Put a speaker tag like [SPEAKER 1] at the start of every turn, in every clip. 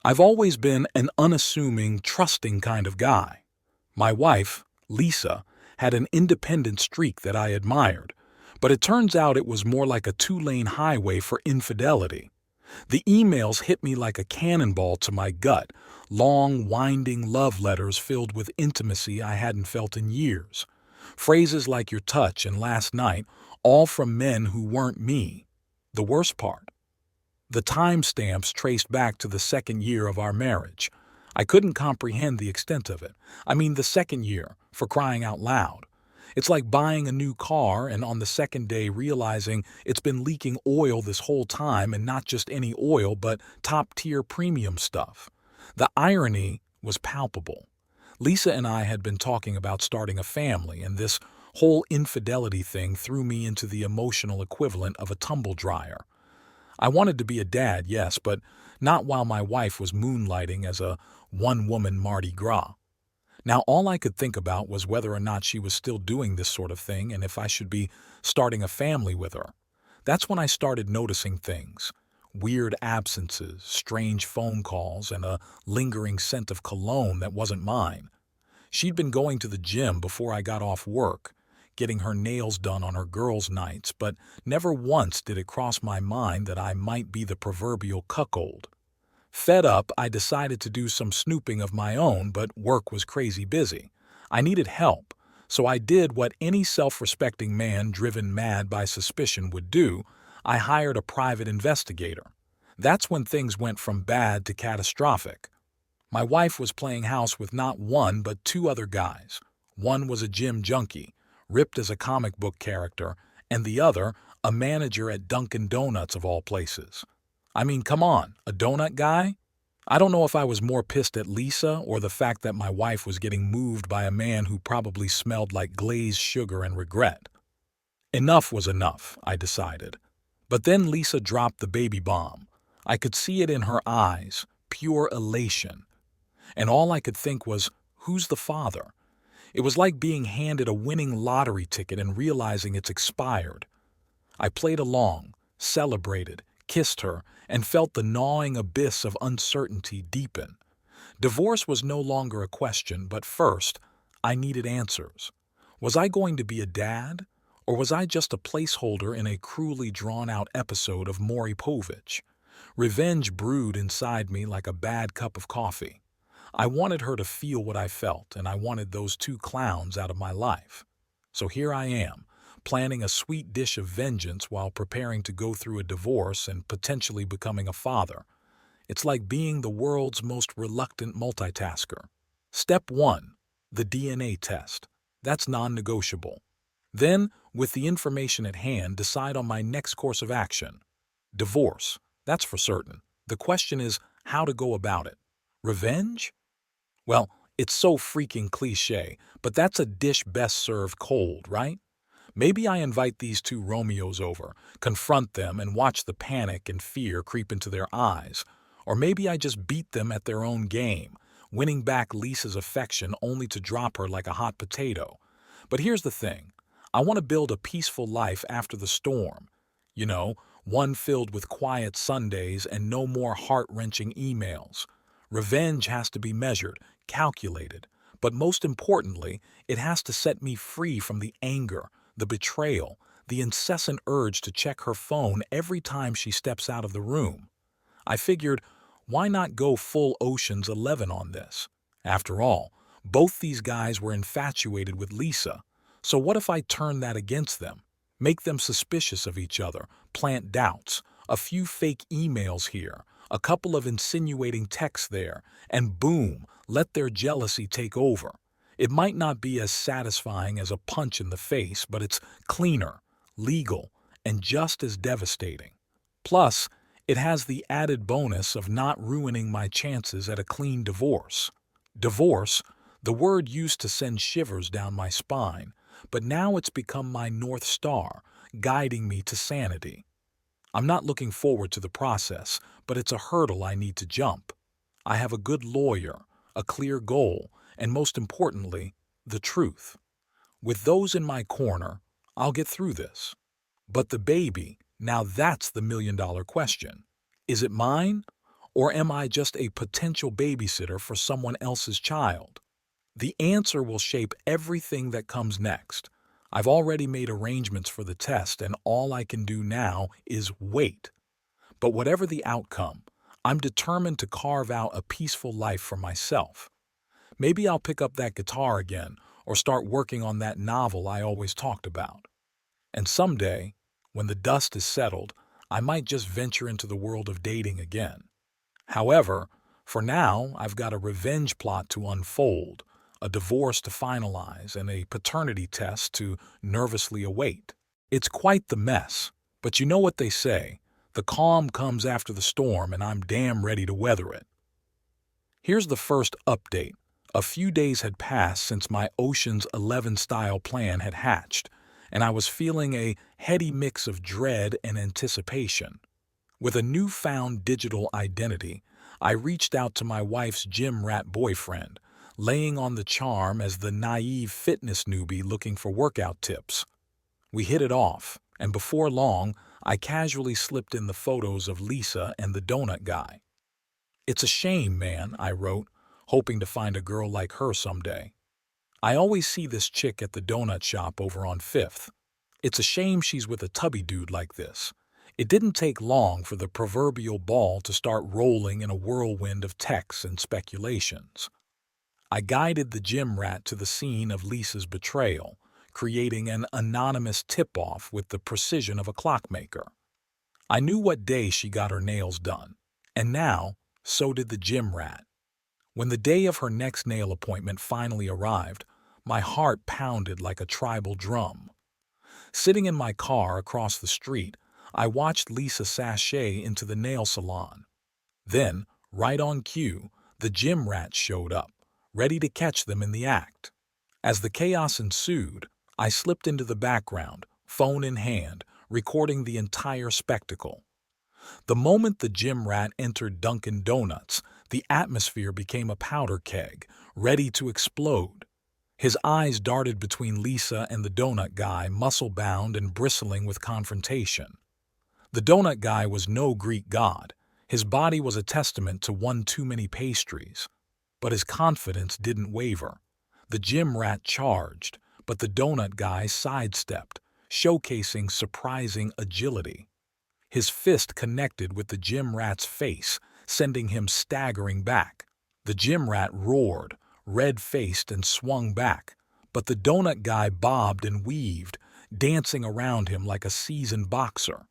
[SPEAKER 1] I've always been an unassuming, trusting kind of guy. My wife, Lisa, had an independent streak that I admired, but it turns out it was more like a two-lane highway for infidelity. The emails hit me like a cannonball to my gut, long, winding love letters filled with intimacy I hadn't felt in years. Phrases like your touch and last night, all from men who weren't me. The worst part, the timestamps traced back to the second year of our marriage. I couldn't comprehend the extent of it. I mean, the second year, for crying out loud. It's like buying a new car and on the second day realizing it's been leaking oil this whole time, and not just any oil, but top-tier premium stuff. The irony was palpable. Lisa and I had been talking about starting a family, and this whole infidelity thing threw me into the emotional equivalent of a tumble dryer. I wanted to be a dad, yes, but not while my wife was moonlighting as a one-woman Mardi Gras. Now all I could think about was whether or not she was still doing this sort of thing and if I should be starting a family with her. That's when I started noticing things. Weird absences, strange phone calls, and a lingering scent of cologne that wasn't mine. She'd been going to the gym before I got off work, getting her nails done on her girls' nights, but never once did it cross my mind that I might be the proverbial cuckold. Fed up, I decided to do some snooping of my own, but work was crazy busy. I needed help, so I did what any self-respecting man driven mad by suspicion would do. I hired a private investigator. That's when things went from bad to catastrophic. My wife was playing house with not one but two other guys. One was a gym junkie, ripped as a comic book character, and the other, a manager at Dunkin' Donuts of all places. I mean, come on, a donut guy? I don't know if I was more pissed at Lisa or the fact that my wife was getting moved by a man who probably smelled like glazed sugar and regret. Enough was enough, I decided. But then Lisa dropped the baby bomb. I could see it in her eyes, pure elation. And all I could think was, who's the father? It was like being handed a winning lottery ticket and realizing it's expired. I played along, celebrated, kissed her, and felt the gnawing abyss of uncertainty deepen. Divorce was no longer a question, but first, I needed answers. Was I going to be a dad, or was I just a placeholder in a cruelly drawn-out episode of Maury Povich? Revenge brewed inside me like a bad cup of coffee. I wanted her to feel what I felt, and I wanted those two clowns out of my life. So here I am, planning a sweet dish of vengeance while preparing to go through a divorce and potentially becoming a father. It's like being the world's most reluctant multitasker. Step 1. The DNA test. That's non-negotiable. Then, with the information at hand, decide on my next course of action. Divorce. That's for certain. The question is how to go about it. Revenge? Well, it's so freaking cliché, but that's a dish best served cold, right? Maybe I invite these two Romeos over, confront them, and watch the panic and fear creep into their eyes. Or maybe I just beat them at their own game, winning back Lisa's affection only to drop her like a hot potato. But here's the thing. I want to build a peaceful life after the storm. You know, one filled with quiet Sundays and no more heart-wrenching emails. Revenge has to be measured, calculated, but most importantly, it has to set me free from the anger, the betrayal, the incessant urge to check her phone every time she steps out of the room. I figured, why not go full Ocean's 11 on this? After all, both these guys were infatuated with Lisa, so what if I turn that against them? Make them suspicious of each other, plant doubts, a few fake emails here, a couple of insinuating texts there, and boom, let their jealousy take over. It might not be as satisfying as a punch in the face, but it's cleaner, legal, and just as devastating. Plus, it has the added bonus of not ruining my chances at a clean divorce. Divorce, the word used to send shivers down my spine, but now it's become my North Star, guiding me to sanity. I'm not looking forward to the process, but it's a hurdle I need to jump. I have a good lawyer, a clear goal, and most importantly, the truth. With those in my corner, I'll get through this. But the baby, now that's the million-dollar question. Is it mine, Or am I just a potential babysitter for someone else's child? The answer will shape everything that comes next. I've already made arrangements for the test, and all I can do now is wait. But whatever the outcome, I'm determined to carve out a peaceful life for myself. Maybe I'll pick up that guitar again or start working on that novel I always talked about. And someday, when the dust is settled, I might just venture into the world of dating again. However, for now, I've got a revenge plot to unfold, a divorce to finalize, and a paternity test to nervously await. It's quite the mess, but you know what they say, the calm comes after the storm, and I'm damn ready to weather it. Here's the first update. A few days had passed since my Ocean's 11 style plan had hatched, and I was feeling a heady mix of dread and anticipation. With a newfound digital identity, I reached out to my wife's gym rat boyfriend, laying on the charm as the naive fitness newbie looking for workout tips. We hit it off, and before long, I casually slipped in the photos of Lisa and the donut guy. "It's a shame, man," I wrote, hoping to find a girl like her someday. "I always see this chick at the donut shop over on 5th. It's a shame she's with a tubby dude like this." It didn't take long for the proverbial ball to start rolling in a whirlwind of texts and speculations. I guided the gym rat to the scene of Lisa's betrayal, creating an anonymous tip-off with the precision of a clockmaker. I knew what day she got her nails done, and now, so did the gym rat. When the day of her next nail appointment finally arrived, my heart pounded like a tribal drum. Sitting in my car across the street, I watched Lisa sashay into the nail salon. Then, right on cue, the gym rat showed up, ready to catch them in the act. As the chaos ensued, I slipped into the background, phone in hand, recording the entire spectacle. The moment the gym rat entered Dunkin' Donuts, the atmosphere became a powder keg, ready to explode. His eyes darted between Lisa and the donut guy, muscle-bound and bristling with confrontation. The donut guy was no Greek god. His body was a testament to one too many pastries. But his confidence didn't waver. The gym rat charged, but the donut guy sidestepped, showcasing surprising agility. His fist connected with the gym rat's face, sending him staggering back. The gym rat roared, red-faced, and swung back, but the donut guy bobbed and weaved, dancing around him like a seasoned boxer.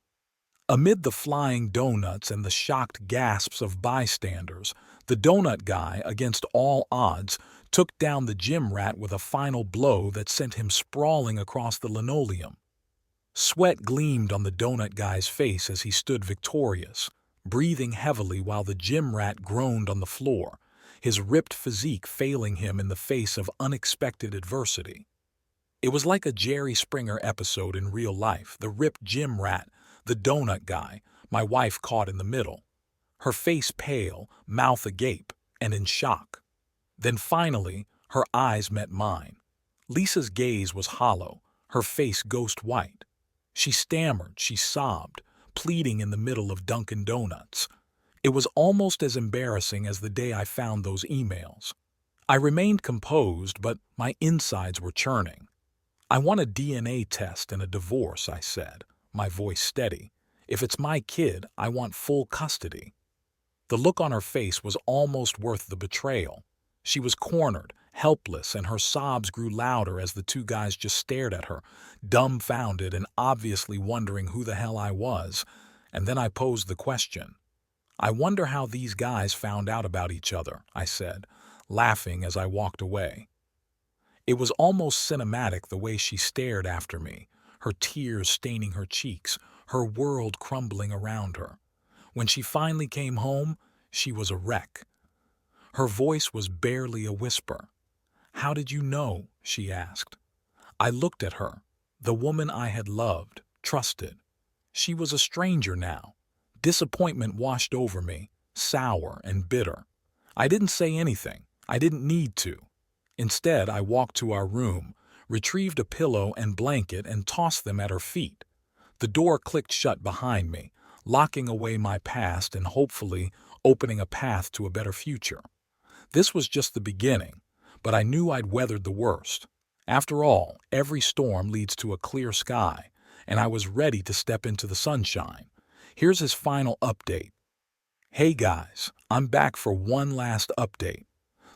[SPEAKER 1] Amid the flying donuts and the shocked gasps of bystanders, the donut guy, against all odds, took down the gym rat with a final blow that sent him sprawling across the linoleum. Sweat gleamed on the donut guy's face as he stood victorious, breathing heavily while the gym rat groaned on the floor, his ripped physique failing him in the face of unexpected adversity. It was like a Jerry Springer episode in real life, the ripped gym rat, the donut guy, my wife caught in the middle. Her face pale, mouth agape, and in shock. Then finally, her eyes met mine. Lisa's gaze was hollow, her face ghost white. She stammered, she sobbed, pleading in the middle of Dunkin' Donuts. It was almost as embarrassing as the day I found those emails. I remained composed, but my insides were churning. "I want a DNA test and a divorce," I said, my voice steady. "If it's my kid, I want full custody." The look on her face was almost worth the betrayal. She was cornered, helpless, and her sobs grew louder as the two guys just stared at her, dumbfounded and obviously wondering who the hell I was. And then I posed the question. "I wonder how these guys found out about each other," I said, laughing as I walked away. It was almost cinematic the way she stared after me, her tears staining her cheeks, her world crumbling around her. When she finally came home, she was a wreck. Her voice was barely a whisper. "How did you know?" she asked. I looked at her, the woman I had loved, trusted. She was a stranger now. Disappointment washed over me, sour and bitter. I didn't say anything. I didn't need to. Instead, I walked to our room, retrieved a pillow and blanket, and tossed them at her feet. The door clicked shut behind me, locking away my past and hopefully opening a path to a better future. This was just the beginning, but I knew I'd weathered the worst. After all, every storm leads to a clear sky, and I was ready to step into the sunshine. Here's his final update. Hey guys, I'm back for one last update.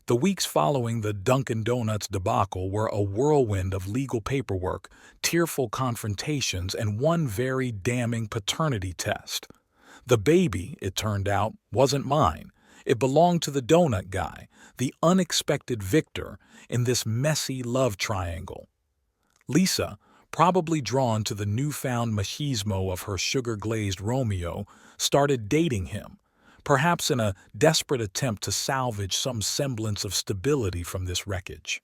[SPEAKER 1] The weeks following the Dunkin' Donuts debacle were a whirlwind of legal paperwork, tearful confrontations, and one very damning paternity test. The baby, it turned out, wasn't mine. It belonged to the donut guy, the unexpected victor in this messy love triangle. Lisa, probably drawn to the newfound machismo of her sugar-glazed Romeo, started dating him, perhaps in a desperate attempt to salvage some semblance of stability from this wreckage.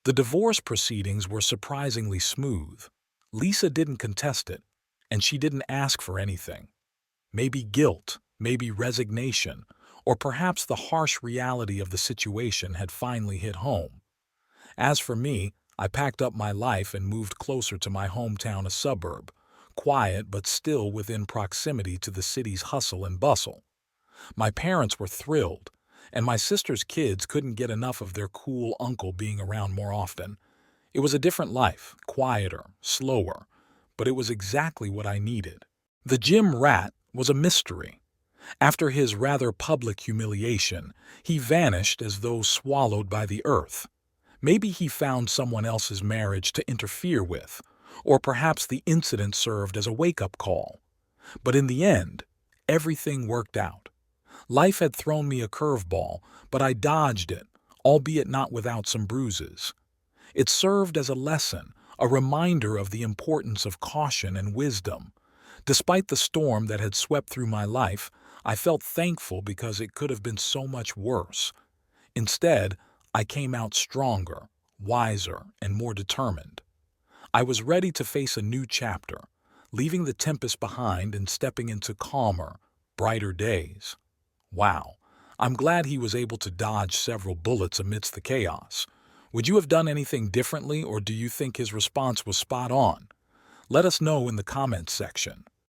[SPEAKER 1] The divorce proceedings were surprisingly smooth. Lisa didn't contest it, and she didn't ask for anything. Maybe guilt, maybe resignation, or perhaps the harsh reality of the situation had finally hit home. As for me, I packed up my life and moved closer to my hometown, a suburb, quiet but still within proximity to the city's hustle and bustle. My parents were thrilled, and my sister's kids couldn't get enough of their cool uncle being around more often. It was a different life, quieter, slower, but it was exactly what I needed. The gym rat was a mystery. After his rather public humiliation, he vanished as though swallowed by the earth. Maybe he found someone else's marriage to interfere with, or perhaps the incident served as a wake-up call. But in the end, everything worked out. Life had thrown me a curveball, but I dodged it, albeit not without some bruises. It served as a lesson, a reminder of the importance of caution and wisdom. Despite the storm that had swept through my life, I felt thankful because it could have been so much worse. Instead, I came out stronger, wiser, and more determined. I was ready to face a new chapter, leaving the tempest behind and stepping into calmer, brighter days. Wow, I'm glad he was able to dodge several bullets amidst the chaos. Would you have done anything differently, or do you think his response was spot on? Let us know in the comments section.